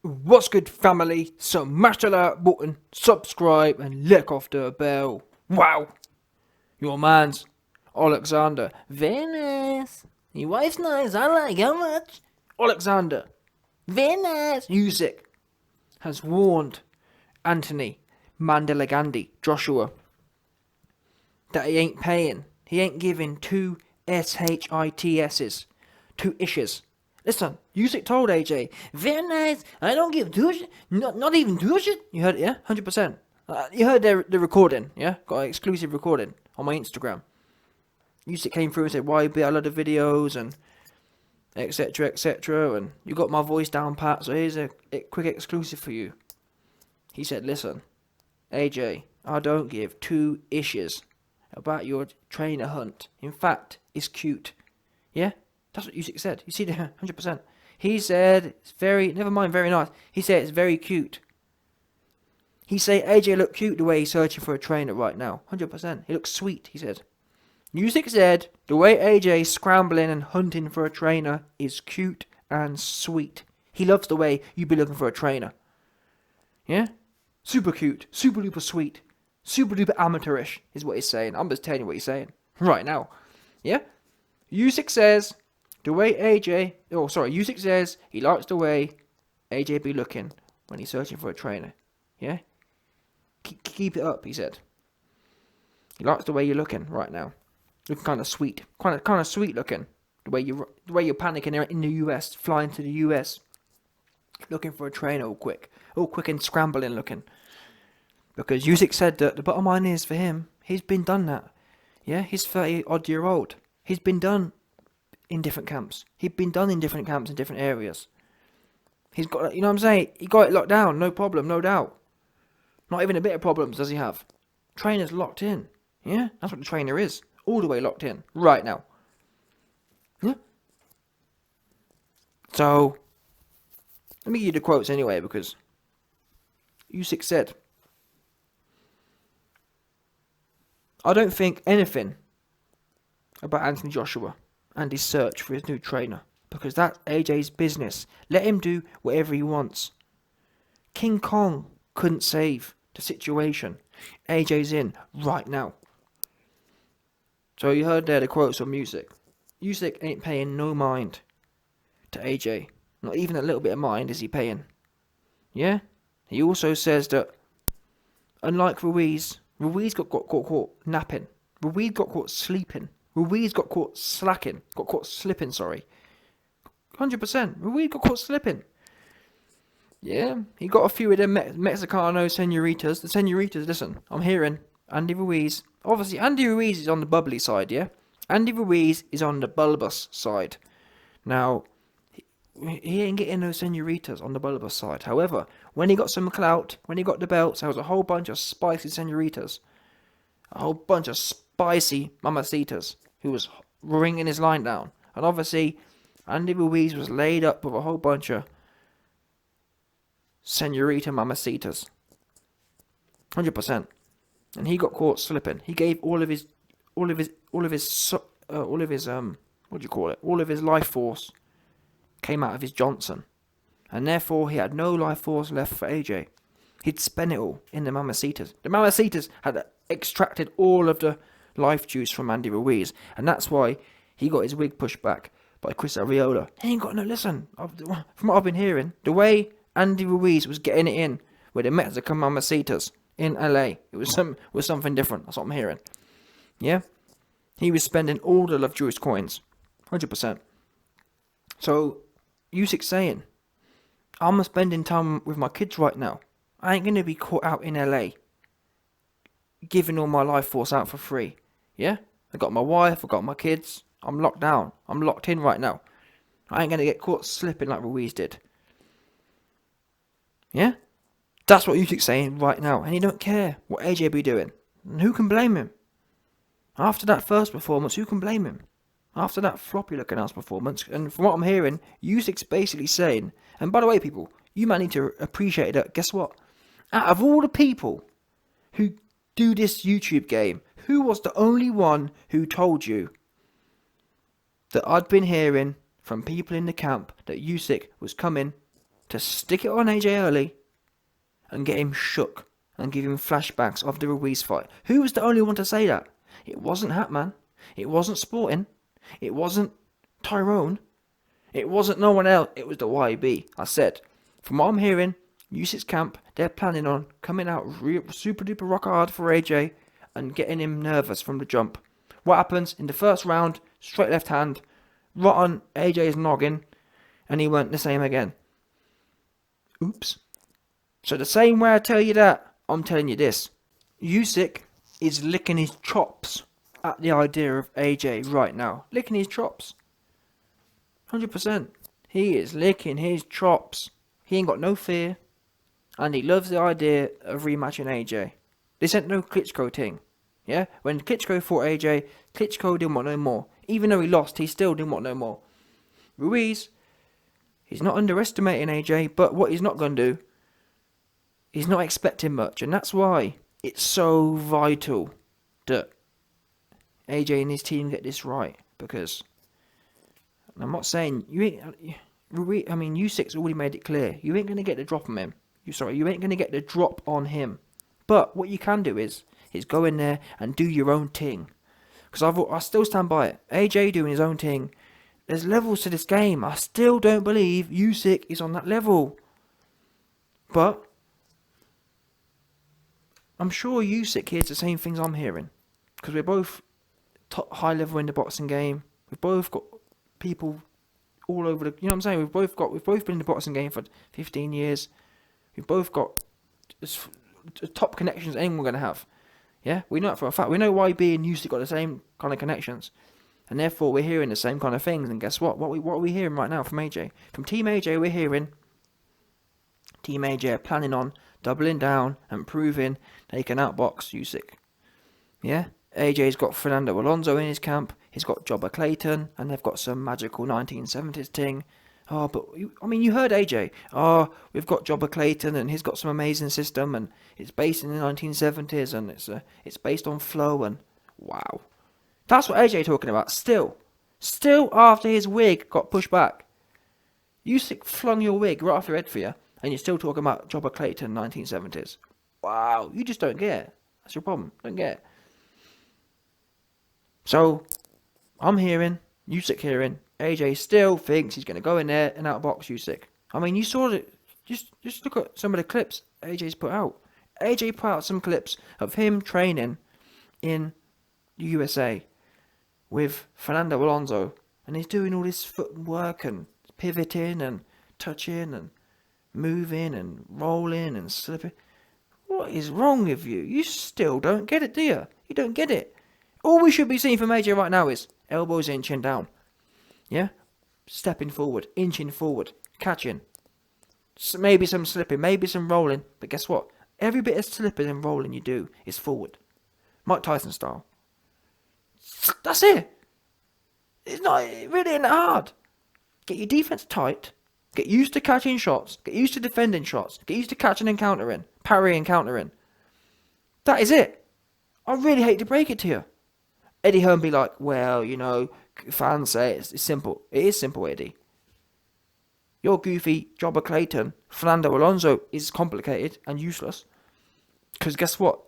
What's good, family? Smash the like button, subscribe, and lick off the bell. Wow! Your man's Oleksandr. Very nice. Your wife's nice. I like how much? Oleksandr. Very nice. Usyk has warned Anthony Mandela Gandhi Joshua that he ain't paying. He ain't giving two SHITS's, two ishes. Listen, Usyk told AJ, very nice, I don't give two shit, not even two shit. You heard it, yeah? 100%. You heard the recording, yeah? Got an exclusive recording on my Instagram. Usyk came through and said, why be a lot of videos and etc, etc, and you got my voice down pat, so here's a quick exclusive for you. He said, listen, AJ, I don't give two ishes about your trainer hunt. In fact, it's cute. Yeah? That's what Usyk said. You see there, 100%. He said it's very, never mind, very nice. He said it's very cute. He said AJ looked cute the way he's searching for a trainer right now. 100%. He looks sweet, he said. Usyk said the way AJ's scrambling and hunting for a trainer is cute and sweet. He loves the way you be looking for a trainer. Yeah? Super cute, super duper sweet, super duper amateurish is what he's saying. I'm just telling you what he's saying right now. Yeah? Usyk says Usyk says he likes the way AJ be looking when he's searching for a trainer. Yeah? Keep it up, he said. He likes the way you're looking right now. Looking kind of sweet. Kind of sweet looking. The way you're panicking in the US, flying to the US. Looking for a trainer all quick and scrambling looking. Because Usyk said that the bottom line is for him, he's been done that. Yeah? He's 30 odd year old. He's been done in different camps. He'd been done in different camps in different areas. He's got, you know what I'm saying? He got it locked down, no problem, no doubt. Not even a bit of problems does he have. Trainer's locked in. Yeah? That's what the trainer is. All the way locked in. Right now. Yeah? So, let me give you the quotes anyway, because Usyk said, I don't think anything about Anthony Joshua and his search for his new trainer, because that's AJ's business. Let him do whatever he wants. King Kong couldn't save the situation AJ's in right now. So you heard there the quotes from Usyk. Usyk ain't paying no mind to AJ. Not even a little bit of mind is he paying. Yeah? He also says that unlike Ruiz got caught napping. Ruiz got caught sleeping. Ruiz got caught slacking. Got caught slipping, sorry. 100%. Ruiz got caught slipping. Yeah, he got a few of them Mexicano senoritas. The senoritas, listen, I'm hearing Andy Ruiz. Obviously, Andy Ruiz is on the bubbly side, yeah? Andy Ruiz is on the bulbous side. Now, he ain't getting no senoritas on the bulbous side. However, when he got some clout, when he got the belts, there was a whole bunch of spicy senoritas. A whole bunch of spicy mamacitas who was ringing his line down. And obviously, Andy Ruiz was laid up with a whole bunch of senorita mamacitas. 100%. And he got caught slipping. He gave all of his life force came out of his Johnson. And therefore he had no life force left for AJ. He'd spent it all in the mamacitas. The mamacitas had extracted all of the life juice from Andy Ruiz, and that's why he got his wig pushed back by Chris Arreola. He ain't got no, listen, from what I've been hearing, the way Andy Ruiz was getting it in with the Mexican mamacitas in LA, it was something different. That's what I'm hearing. Yeah? He was spending all the love juice coins. 100%. So, Usyk's saying, I'm spending time with my kids right now. I ain't going to be caught out in LA giving all my life force out for free. Yeah? I got my wife, I got my kids. I'm locked down. I'm locked in right now. I ain't going to get caught slipping like Ruiz did. Yeah? That's what Usyk's saying right now. And he don't care what AJ be doing. And who can blame him? After that first performance, who can blame him? After that floppy looking ass performance, and from what I'm hearing, Usyk's basically saying, and by the way people, you might need to appreciate that, guess what? Out of all the people who do this YouTube game, who was the only one who told you that I'd been hearing from people in the camp that Usyk was coming to stick it on AJ early and get him shook and give him flashbacks of the Ruiz fight. Who was the only one to say that? It wasn't Hatman. It wasn't Sporting. It wasn't Tyrone. It wasn't no one else. It was the YB. I said, from what I'm hearing, Usyk's camp, they're planning on coming out super duper rock hard for AJ and getting him nervous from the jump. What happens in the first round? Straight left hand, right on AJ's noggin, and he weren't the same again. Oops. So the same way I tell you that, I'm telling you this. Usyk is licking his chops at the idea of AJ right now. Licking his chops. 100%. He is licking his chops. He ain't got no fear. And he loves the idea of rematching AJ. This ain't no Klitschko thing. Yeah? When Klitschko fought AJ, Klitschko didn't want no more. Even though he lost, he still didn't want no more. Ruiz, he's not underestimating AJ, but what he's not going to do, he's not expecting much. And that's why it's so vital that AJ and his team get this right. Because I'm not saying Usyk's already made it clear. You ain't going to get the drop on him. You ain't going to get the drop on him. But what you can do is go in there and do your own thing. Because I still stand by it. AJ doing his own thing. There's levels to this game. I still don't believe Usyk is on that level. But I'm sure Usyk hears the same things I'm hearing. Because we're both top high level in the boxing game. We've both got people all over the... You know what I'm saying? We've both been in the boxing game for 15 years. We've both got as top connections anyone going to have. Yeah? We know it for a fact. We know YB and Usyk got the same kind of connections. And therefore, we're hearing the same kind of things. And guess what? What are we hearing right now from AJ? From Team AJ, we're hearing Team AJ are planning on doubling down and proving they can outbox Usyk. Yeah? AJ's got Fernando Alonso in his camp. He's got Jobber Clayton. And they've got some magical 1970s thing. Oh, but, you heard AJ. Oh, we've got Jobber Clayton and he's got some amazing system. And it's based in the 1970s. And it's based on flow. And wow. That's what AJ talking about. Still after his wig got pushed back. Usyk flung your wig right off your head for you. And you're still talking about Jobber Clayton 1970s. Wow, you just don't get it. That's your problem. Don't get it. So, I'm hearing, Usyk hearing, AJ still thinks he's going to go in there and outbox Usyk. You saw it. Just look at some of the clips AJ's put out. AJ put out some clips of him training in the USA with Fernando Alonso. And he's doing all this footwork and pivoting and touching and moving and rolling and slipping. What is wrong with you? You still don't get it, do you? You don't get it. All we should be seeing from AJ right now is elbows in, chin down. Yeah? Stepping forward, inching forward, catching. Maybe some slipping, maybe some rolling. But guess what? Every bit of slipping and rolling you do is forward. Mike Tyson style. That's it. It really ain't that hard. Get your defense tight. Get used to catching shots. Get used to defending shots. Get used to catching and countering. Parrying and countering. That is it. I really hate to break it to you. Eddie Hearn be like, well, fans say it's simple. It is simple, Eddie. Your goofy Jobber Clayton, Fernando Alonso is complicated and useless. Because guess what?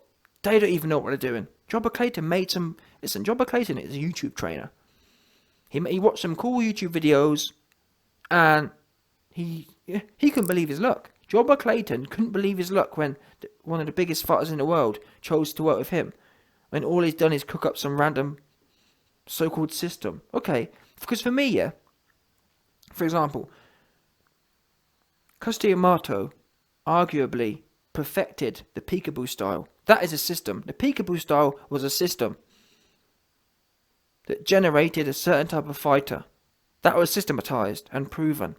They don't even know what they're doing. Jobber Clayton made some... Listen, Jobber Clayton is a YouTube trainer. He watched some cool YouTube videos and he couldn't believe his luck. Jobber Clayton couldn't believe his luck when one of the biggest fighters in the world chose to work with him. And all he's done is cook up some random so-called system. Okay, because for me, yeah, for example, Yamato arguably perfected the peekaboo style. That is a system. The peekaboo style was a system that generated a certain type of fighter. That was systematized and proven.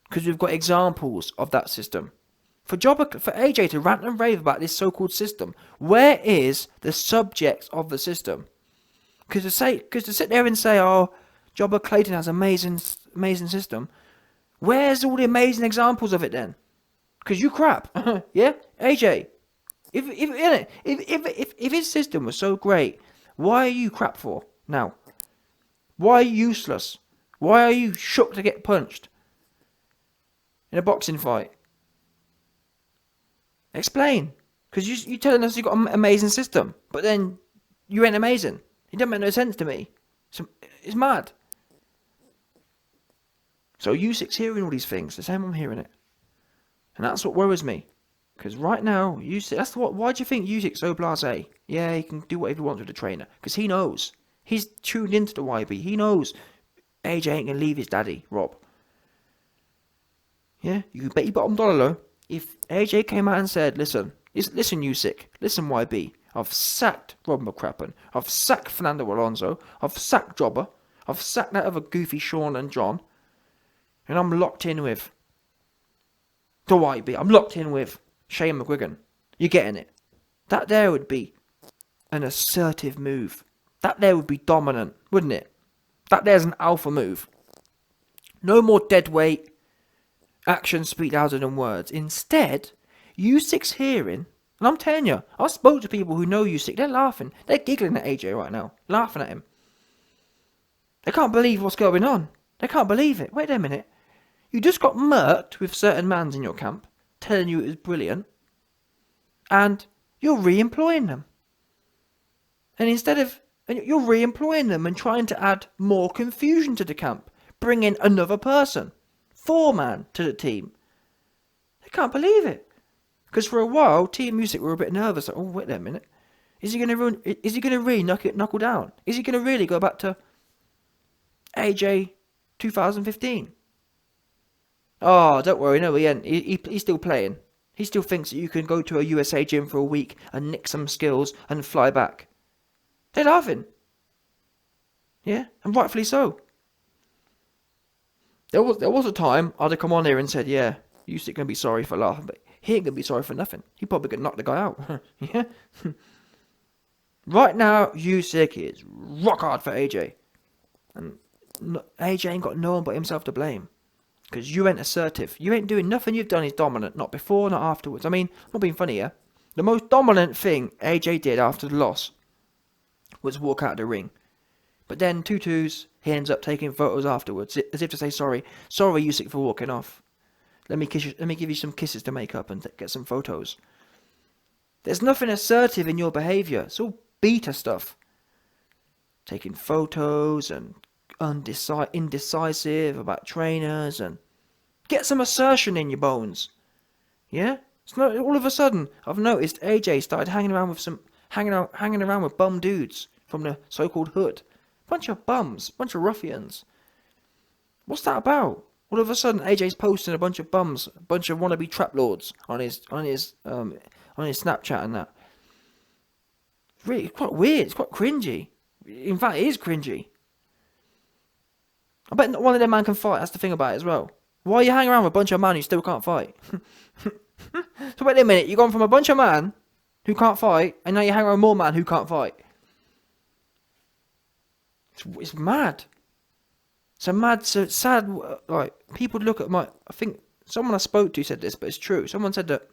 Because we've got examples of that system. For AJ to rant and rave about this so-called system, where is the subject of the system? Because to sit there and say, oh, Jobber Clayton has amazing system, where's all the amazing examples of it then? Because you crap, yeah, AJ. If his system was so great, why are you crap for now? Why are you useless? Why are you shook to get punched? in a boxing fight? Explain. Because you telling us you got an amazing system, but then you ain't amazing. It don't make no sense to me. It's mad. So Usyk's hearing all these things, the same I'm hearing it. And that's what worries me. Because right now, Usyk, why do you think Usyk's so blasé? Yeah, he can do whatever he wants with the trainer. Because he knows. He's tuned into the YB. He knows AJ ain't going to leave his daddy, Rob. Yeah, you can bet your bottom dollar though. If AJ came out and said, listen Usyk, listen YB, I've sacked Rob McCracken, I've sacked Fernando Alonso, I've sacked Jobber, I've sacked that other goofy Sean and John, and I'm locked in with the YB, I'm locked in with Shane McGuigan. You're getting it. That there would be an assertive move. That there would be dominant, wouldn't it? That there's an alpha move. No more dead weight. Actions speak louder than words. Instead, Usyk's hearing, and I'm telling you, I've spoke to people who know Usyk, they're laughing. They're giggling at AJ right now, laughing at him. They can't believe what's going on. They can't believe it. Wait a minute. You just got murked with certain mans in your camp, telling you it was brilliant, and you're re-employing them. And you're re-employing them and trying to add more confusion to the camp, bring in another person. 4-man to the team. They can't believe it. Because for a while, Team Usyk were a bit nervous. Like, oh, wait a minute. Is he going to really knuckle down? Is he going to really go back to AJ 2015? Oh, don't worry. No, he ain't. He's still playing. He still thinks that you can go to a USA gym for a week and nick some skills and fly back. They're laughing. Yeah, and rightfully so. There was a time I'd have come on here and said, yeah, Usyk gonna be sorry for laughing, but he ain't gonna be sorry for nothing. He probably gonna knock the guy out. Yeah. Right now, Usyk is rock hard for AJ, and AJ ain't got no one but himself to blame. Because you ain't assertive. You ain't doing nothing you've done is dominant. Not before, not afterwards. I mean, I'm not being funny here. The most dominant thing AJ did after the loss was walk out of the ring. But then, 2-2s, he ends up taking photos afterwards, as if to say sorry. Sorry, Usyk, for walking off. Let me give you some kisses to make up and get some photos. There's nothing assertive in your behaviour. It's all beta stuff. Taking photos and indecisive about trainers and get some assertion in your bones. Yeah? It's not all of a sudden I've noticed AJ started hanging around with bum dudes from the so-called hood. Bunch of bums, bunch of ruffians. What's that about? All of a sudden, AJ's posting a bunch of bums, a bunch of wannabe trap lords on his Snapchat and that. Really, it's quite weird. It's quite cringy. In fact, it is cringy. I bet not one of them man can fight. That's the thing about it as well. Why are you hanging around with a bunch of man who still can't fight? So wait a minute. You've gone from a bunch of man who can't fight, and now you hang around with more man who can't fight. It's mad. So sad. Like, people look at I think someone I spoke to said this, but it's true. Someone said that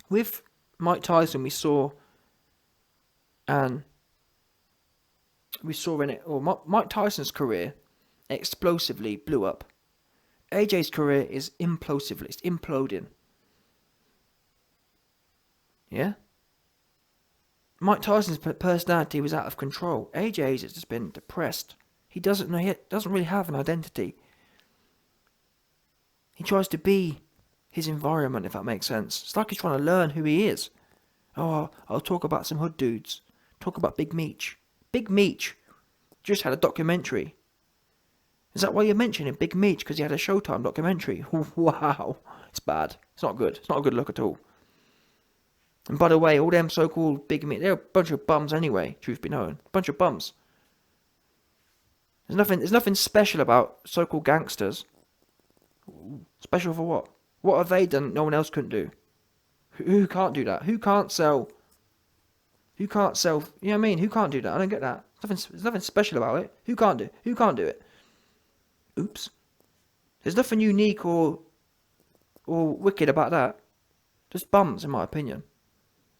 with Mike Tyson, we saw in it, or Mike Tyson's career explosively blew up. AJ's career is implosively, it's imploding. Yeah? Mike Tyson's personality was out of control. AJ's has just been depressed. He doesn't really have an identity. He tries to be his environment, if that makes sense. It's like he's trying to learn who he is. Oh, I'll talk about some hood dudes. Talk about Big Meech. Big Meech just had a documentary. Is that why you're mentioning Big Meech? Because he had a Showtime documentary. Wow. It's bad. It's not good. It's not a good look at all. And by the way, all them so-called Big Meech, they're a bunch of bums anyway, truth be known. A bunch of bums. There's nothing special about so-called gangsters. Special for what? What have they done no one else couldn't do? Who can't do that? Who can't sell? You know what I mean? Who can't do that? I don't get that. There's nothing special about it. Who can't do it? Oops. There's nothing unique or wicked about that. Just bums, in my opinion.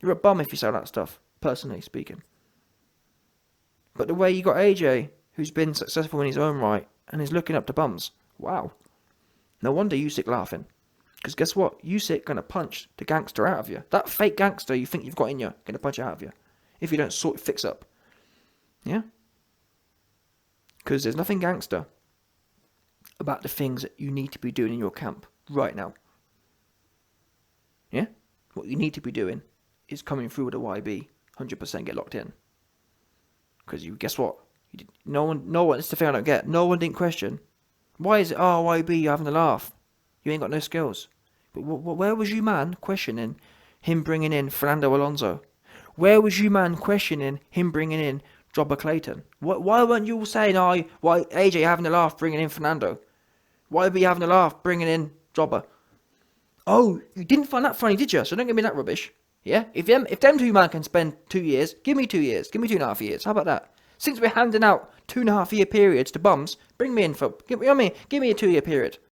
You're a bum if you sell that stuff, personally speaking. But the way you got AJ, who's been successful in his own right, and is looking up to bums. Wow. No wonder Usyk laughing. Because guess what? Usyk gonna punch the gangster out of you. That fake gangster you think you've got in you, gonna punch it out of you. If you don't fix up. Yeah? Because there's nothing gangster about the things that you need to be doing in your camp right now. Yeah? What you need to be doing is coming through with a YB, 100% get locked in. Because guess what? No one, it's the thing I don't get. No one didn't question. Why is it, oh, YB, you're having a laugh. You ain't got no skills. But where was you, man, questioning him bringing in Fernando Alonso? Where was you, man, questioning him bringing in Jobber Clayton? Why weren't you all saying, oh, why AJ having a laugh bringing in Fernando? Why be having a laugh bringing in Jobber? Oh, you didn't find that funny, did you? So don't give me that rubbish. Yeah? If them two man can spend 2 years, give me 2 years. Give me 2.5 years. How about that? Since we're handing out 2.5 year periods to bums, bring me in for, give me a 2 year period.